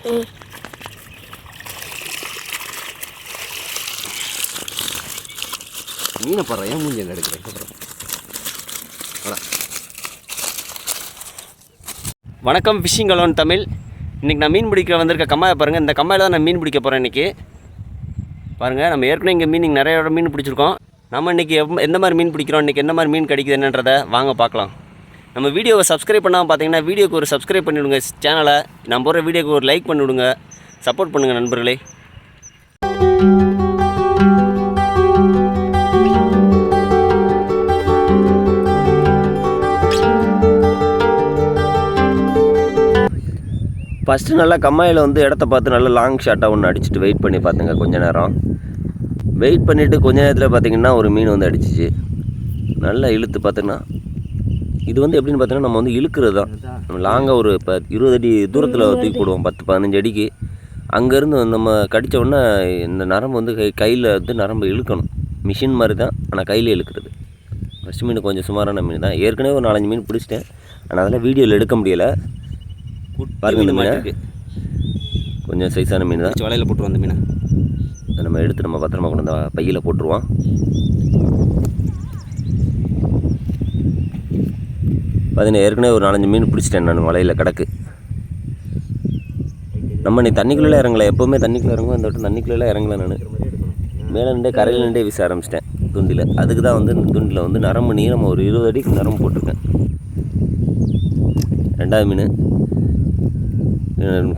மீனை பாரு, ஏன் மூஞ்சி எடுக்கிறேன். வணக்கம், ஃபிஷிங் அலோன் தமிழ். இன்றைக்கி நான் மீன் பிடிக்க வந்திருக்க கம்மாயை பாருங்கள். இந்த கம்மாயில் தான் நான் மீன் பிடிக்க போகிறேன் இன்றைக்கி. பாருங்கள், நம்ம ஏற்கனவே இங்கே நிறைய மீன் பிடிச்சிருக்கோம். நம்ம இன்றைக்கி எந்த மாதிரி மீன் பிடிக்கிறோம், இன்றைக்கி எந்த மாதிரி மீன் கிடைக்குது என்னன்றதை வாங்க பார்க்கலாம். நம்ம வீடியோவை சப்ஸ்கிரைப் பண்ணாமல் பார்த்தீங்கன்னா வீடியோக்கு ஒரு சப்ஸ்கிரைப் பண்ணிவிடுங்க சேனலை. நான் போகிற வீடியோக்கு ஒரு லைக் பண்ணிவிடுங்க. சப்போர்ட் பண்ணுங்கள் நண்பர்களே. ஃபஸ்ட்டு நல்லா கம்மாயில் இடத்த பார்த்து நல்லா லாங் ஷாட்டாக ஒன்று அடிச்சுட்டு வெயிட் பண்ணி பார்த்துங்க. கொஞ்சம் நேரம் வெயிட் பண்ணிவிட்டு கொஞ்ச நேரத்தில் பார்த்திங்கன்னா ஒரு மீன் அடிச்சிச்சு. நல்லா இழுத்து பார்த்திங்கன்னா இது எப்படின்னு பார்த்தீங்கன்னா நம்ம இழுக்கிறது தான். நம்ம லாங்காக ஒரு 20 அடி தூரத்தில் தூக்கி போடுவோம், 10-15 அடிக்கு. அங்கேருந்து நம்ம கடித்த உடனே இந்த நரம்பு கையில் நரம்பு இழுக்கணும். மிஷின் மாதிரி தான், ஆனால் கையில் இழுக்கிறது. ஃபஸ்ட் மீன் கொஞ்சம் சுமாரான மீன் தான். ஏற்கனவே ஒரு 4-5 மீன் பிடிச்சிட்டேன், ஆனால் அதெல்லாம் வீடியோவில் எடுக்க முடியலை. பாருங்க, இந்த மீன் கொஞ்சம் சைஸான மீன் தான். வலையில் போட்டுருவோம். அந்த மீனை நம்ம எடுத்து நம்ம பத்திரமா கொண்டு வந்து பையில் போட்டுருவோம். பார்த்தீங்கன்னா ஏற்கனவே ஒரு 4-5 மீன் பிடிச்சிட்டேன் நான். வலையில் கிடக்கு. நம்ம நீ தண்ணிக்குள்ளே இறங்கலை, எப்போவுமே தண்ணிக்குள்ளே இறங்குவோம். இந்த வட்டம் தண்ணிக்குள்ளே இறங்கலை. நான் மேலே நின்றே கரையில் நின்றே வீச ஆரம்பிச்சிட்டேன் துண்டில். அதுக்கு தான் துண்டில் நரம்பு நீளம் ஒரு 20 அடிக்கு நரம்பு போட்டிருக்கேன். 2வது மீன்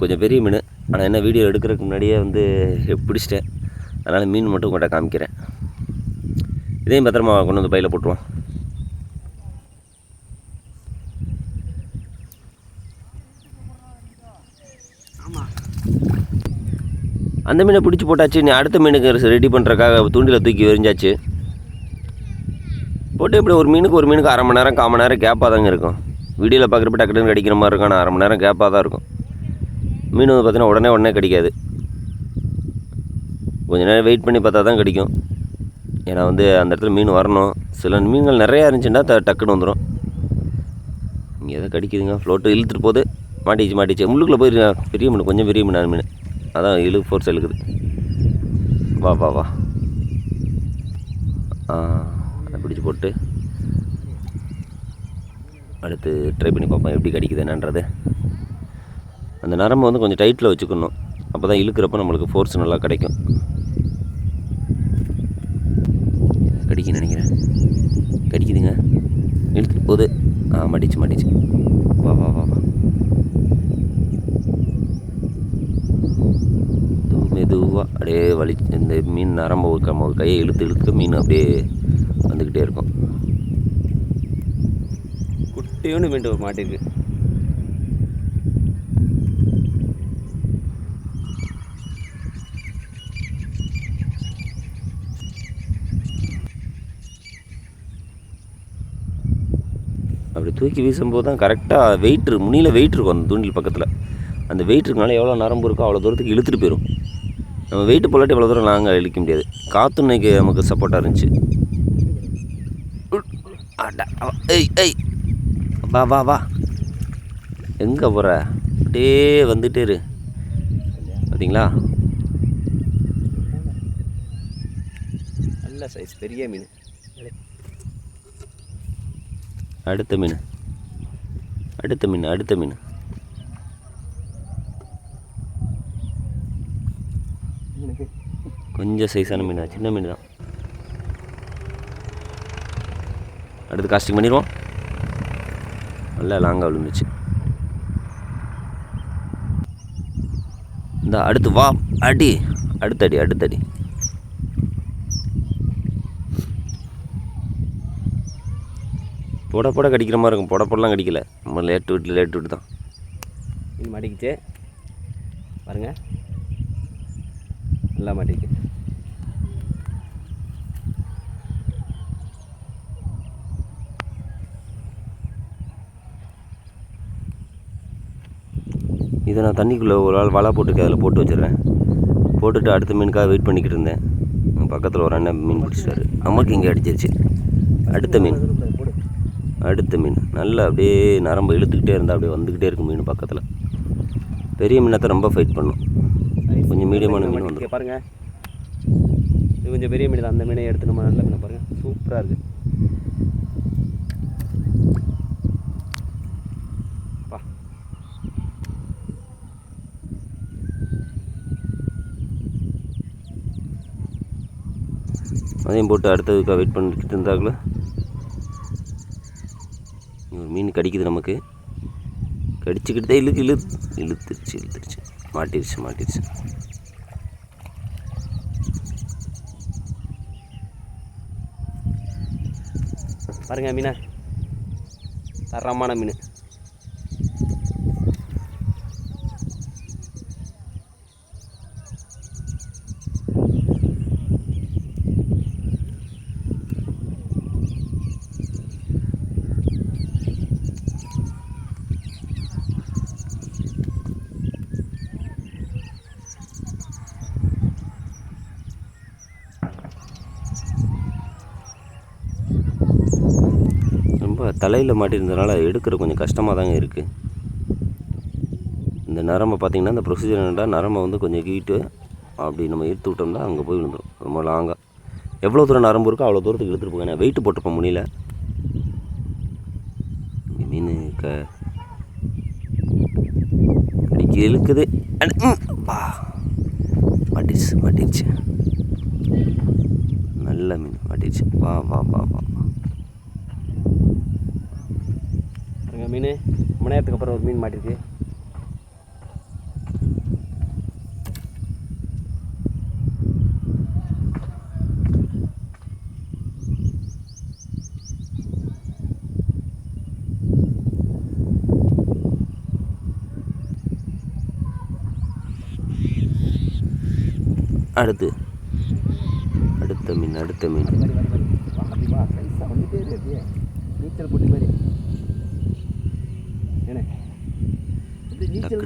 கொஞ்சம் பெரிய மீன், ஆனால் என்ன வீடியோ எடுக்கிறதுக்கு முன்னாடியே பிடிச்சிட்டேன். அதனால் மீன் மட்டும் கொண்டா காமிக்கிறேன். இதையும் பத்திரமா கொண்டு வந்து பையில் போட்டுருவோம். அந்த மீனை பிடிச்சி போட்டாச்சு. நீ அடுத்த மீனுக்கு ரெடி பண்ணுறக்காக தூண்டில் தூக்கி எரிஞ்சாச்சு. போட்டு இப்படி ஒரு மீனுக்கு 1 மணி நேரம் 1/4 மணி நேரம் கேப்பாக தாங்க இருக்கும். வீடியோவில் பார்க்குறப்ப டக்குன்னு கிடைக்கிற மாதிரி இருக்கும், ஆனால் 1/2 மணி நேரம் கேப்பாக தான் இருக்கும். மீன் பார்த்தீங்கன்னா உடனே கிடைக்காது. கொஞ்சம் நேரம் வெயிட் பண்ணி பார்த்தா தான் கிடைக்கும். ஏன்னா அந்த இடத்துல மீன் வரணும். சில மீன்கள் நிறையா இருந்துச்சுன்னா டக்குன்னு வந்துடும். இங்கே எதாவது கடிக்குதுங்க. ஃப்ளோட்டு இழுத்துட்டு போகுது. மாட்டிச்சு. முள்ளுக்குள்ளே போயிருக்கேன். பெரிய மீன், கொஞ்சம் பெரிய மீன். மீன் அதான் ஃபோர்ஸ் இழுக்குது. வா அதை பிடிச்சி போட்டு அடுத்து ட்ரை பண்ணி பார்ப்போம் எப்படி கடிக்குது என்னன்றது. அந்த நரம்பு கொஞ்சம் டைட்டில் வச்சுக்கணும். அப்போ தான் இழுக்கிறப்ப நம்மளுக்கு ஃபோர்ஸ் நல்லா கிடைக்கும். கடிக்குன்னு நினைக்கிறேன். கடிக்குதுங்க. இழுத்துட்டு போகுது. மாட்டிச்சு. வா மெதுவாக அப்படியே இந்த மீன் நரம்பு ஒரு கையை இழுத்து மீன் அப்படியே வந்துக்கிட்டே இருக்கும். குட்டியோன்னு மீன் மாட்டிருக்கு. அப்படி தூக்கி வீசும்போது தான் கரெக்டாக முனியில் வெயிட் இருக்கும். அந்த தூண்டில் பக்கத்தில் அந்த வெயிட் இருக்கனால எவ்வளோ நரம்பு இருக்கோ அவ்வளோ தூரத்துக்கு இழுத்துட்டு போயிடும். நம்ம வெயிட்டு போலாட்டி எவ்வளோ தூரம் நாங்கள் இழுக்க முடியாது. காற்று இன்னைக்கு நமக்கு சப்போர்ட்டாக இருந்துச்சு. ஏய் வா எங்கே போகிற? அப்படியே வந்துட்டே இரு. பார்த்தீங்களா, நல்ல சைஸ் பெரிய மீன். அடுத்த மீன் கொஞ்சம் சைஸான மீன், சின்ன மீன் தான். அடுத்து காஸ்டிங் பண்ணிடுவோம். நல்லா லாங்காக விழுந்துச்சு. இந்த அடுத்து வா அடி, அடுத்தடி. போட கடிக்கிற மாதிரி இருக்கும். போடலாம் கடிக்கலை. நம்ம லேட்டு விட்டு தான் மீன் மாட்டிக்கிச்சு. பாருங்கள், நல்லா மாட்டிக்கிச்சு. இதை நான் தண்ணிக்குள்ளே ஒரு ஆள் வலை போட்டு அதில் போட்டு வச்சிடுறேன். போட்டுட்டு அடுத்த மீனுக்காக வெயிட் பண்ணிக்கிட்டு இருந்தேன். பக்கத்தில் ஒரு அண்ணன் மீன் பிடிச்சிட்டாரு. நமக்கு இங்கே அடிச்சிருச்சு. அடுத்த மீன் நல்லா அப்படியே நரம்பு இழுத்துக்கிட்டே இருந்தால் அப்படியே வந்துக்கிட்டே இருக்கும் மீன் பக்கத்தில். பெரிய மீனை தான் ரொம்ப ஃபைட் பண்ணும். கொஞ்சம் மீடியமான மீன் வந்து பாருங்கள். இது கொஞ்சம் பெரிய மீன் தான். அந்த மீனை எடுத்து நம்ம நல்ல மீனை பாருங்கள், சூப்பராக இருக்குது. அதையும் போட்டு அடுத்ததுக்காக வெயிட் பண்ணிக்கிட்டு இருந்தாங்களே ஒரு மீன் கடிக்குது. நமக்கு கடிச்சுக்கிட்டே இழுத்துருச்சு மாட்டிருச்சு. பாருங்கள் மீனை, தரமான மீன். தலையில் மாட்டியிருந்ததுனால எடுக்கிற கொஞ்சம் கஷ்டமாக தாங்க இருக்குது. இந்த நரம்பை பார்த்திங்கன்னா இந்த ப்ரொசீஜர் என்னடா, நரம்பை வந்து கொஞ்சம் கீட்டு அப்படி நம்ம இழுத்து விட்டோம்னா அங்கே போய் விழுந்துடும். ரொம்ப லாங்காக எவ்வளோ தூரம் நரம்பு இருக்கோ அவ்வளோ தூரத்துக்கு இழுத்துட்டு போங்க. நான் வெயிட்டு போட்டுப்ப முடியல. மீன் கடிக்க இழுக்குது. மாட்டிடுச்சு. நல்ல மீன் மாட்டிடுச்சு. வா மீன் ரொம்ப நேரத்துக்கு அப்புறம் ஒரு மீன் மாட்டிருக்கு. அடுத்த மீன் நீச்சல் போட்டி மாதிரி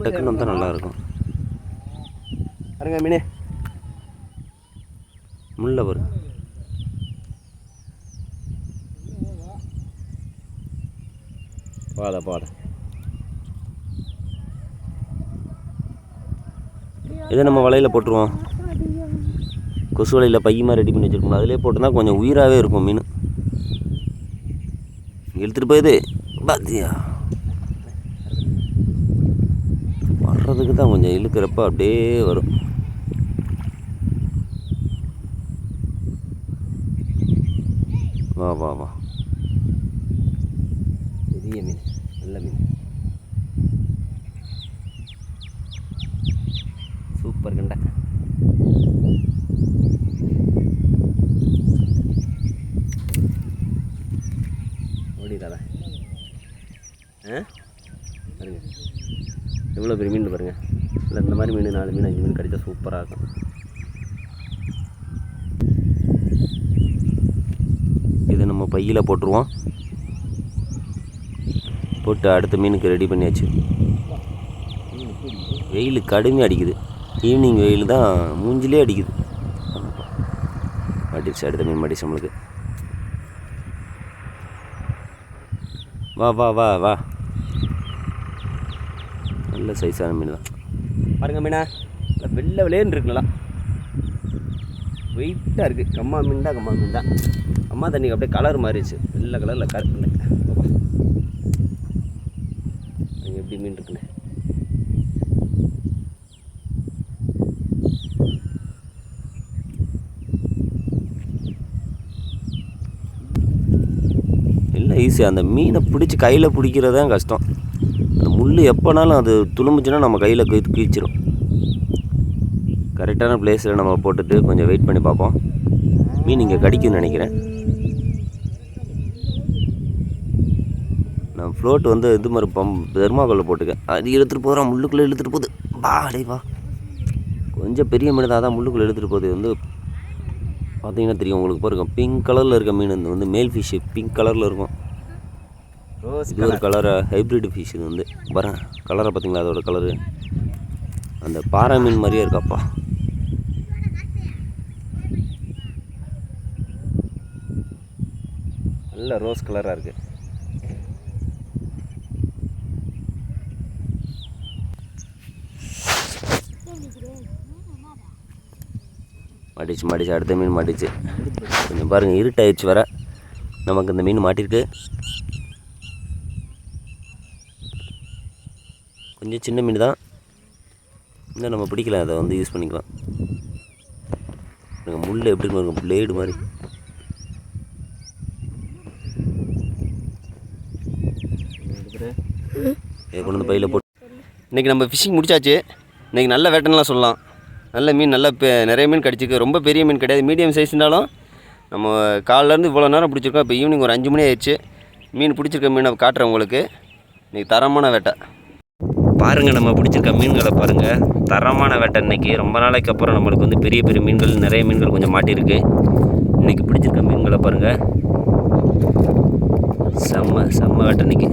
டக்குன்னு வந்தால் நல்லாயிருக்கும். பாருங்க மீனே, முள்ள வரும். பாட இதை நம்ம வலையில் போட்டுருவோம். கொசு வலையில் பையமாக ரெடி பண்ணி வச்சுருக்கோம். அதிலே போட்டுனா கொஞ்சம் உயிராகவே இருக்கும் மீன். இழுத்துட்டு போயுது பாத்தியா. வர்றதுக்கு தான் கொஞ்சம் இழுக்கிறப்ப அப்படியே வரும். வா பெரிய மீன், நல்ல மீன், சூப்பர் கண்டை. ஓடிடாதா பாருங்க எவ்வளோ பெரிய மீன் பாருங்கள். இல்லை இந்த மாதிரி மீன் 4 மீன் 5 மீன் கடித்தா சூப்பராக இருக்கும். இதை நம்ம பையில் போட்டுருவோம். போட்டு அடுத்த மீனுக்கு ரெடி பண்ணியாச்சு. வெயில் கடுமையாக அடிக்குது. ஈவினிங் வெயில் தான் மூஞ்சிலே அடிக்குது. மாட்டிடுச்சு, அடுத்த மீன் மாட்டிடுச்சு நம்மளுக்கு. வா நல்ல சைஸான மீன் தான். பாருங்க மீனா, வெள்ளை விளையன்னு இருக்குங்களா, வெயிட்டாக இருக்குது. கம்மா மீன் தான். அம்மா தண்ணிக்கு அப்படியே கலர் மாறிடுச்சு, வெள்ளை கலரில் கருப்பு. எப்படி மீன் இருக்குண்ணே. இல்லை ஈஸியாக அந்த மீனை பிடிச்சி கையில் பிடிக்கிறது தான் கஷ்டம். அந்த முள் எப்போனாலும் அது துளும்புச்சுன்னா நம்ம கையில் கீச்சிடும். கரெக்டான பிளேஸில் நம்ம போட்டுட்டு கொஞ்சம் வெயிட் பண்ணி பார்ப்போம். மீன் இங்கே கடிக்கும்னு நினைக்கிறேன். நான் ஃப்ளோட் வந்து இது மாதிரி தெர்மாக்கோலில் போட்டுக்கேன். அது இழுத்துட்டு போகிறோம், முள்ளுக்குள்ளே இழுத்துட்டு போகுது. வா கொஞ்சம் பெரிய மீன் தான், அதான் முள்ளுக்குள்ளே இழுத்துட்டு போகுது. வந்து பார்த்தீங்கன்னா தெரியும் உங்களுக்கு. பாருங்க பிங்க் கலரில் இருக்க மீன் வந்து மேல் ஃபிஷ்ஷு, பிங்க் கலரில் இருக்கும். இது ஒரு கலரை ஹைப்ரிட் ஃபிஷ். இது வந்து பாருங்க கலரை பார்த்தீங்களா, அதோட கலரு அந்த பாறை மீன் மாதிரியே இருக்காப்பா. நல்ல ரோஸ் கலராக இருக்குது. மாட்டிச்சு அடுத்த மீன் மாட்டிச்சு. கொஞ்சம் பாருங்கள், இருட்டாயிடுச்சு வர. நமக்கு இந்த மீன் மாட்டிருக்கு. கொஞ்சம் சின்ன மீன் தான், இன்னும் நம்ம பிடிக்கலாம். அதை வந்து யூஸ் பண்ணிக்கலாம். முள் எப்படி இருக்கும், பிளேடு மாதிரி. இதை கொண்டு வந்து பையில் போட்டு இன்றைக்கி நம்ம ஃபிஷிங் முடிச்சாச்சு. இன்றைக்கி நல்ல வேட்டைன்னெலாம் சொல்லலாம். நல்ல மீன், நல்ல நிறைய மீன் கிடச்சிருக்கு. ரொம்ப பெரிய மீன் கிடையாது, மீடியம் சைஸ்னாலும் நம்ம காலையிலேருந்து இவ்வளோ நேரம் பிடிச்சிருக்கோம். இப்போ ஈவினிங் ஒரு 5 மணி ஆயிடுச்சு. மீன் பிடிச்சிருக்க மீனை காட்டுறேன் உங்களுக்கு. இன்றைக்கி தரமான வேட்டை பாருங்கள். நம்ம பிடிச்சிருக்க மீன்களை பாருங்கள், தரமான வேட்டை. இன்றைக்கி ரொம்ப நாளைக்கு அப்புறம் நம்மளுக்கு வந்து பெரிய பெரிய மீன்கள், நிறைய மீன்கள் கொஞ்சம் மாட்டியிருக்கு. இன்றைக்கி பிடிச்சிருக்க மீன்களை பாருங்கள், செம்ம வேட்டை இன்றைக்கி.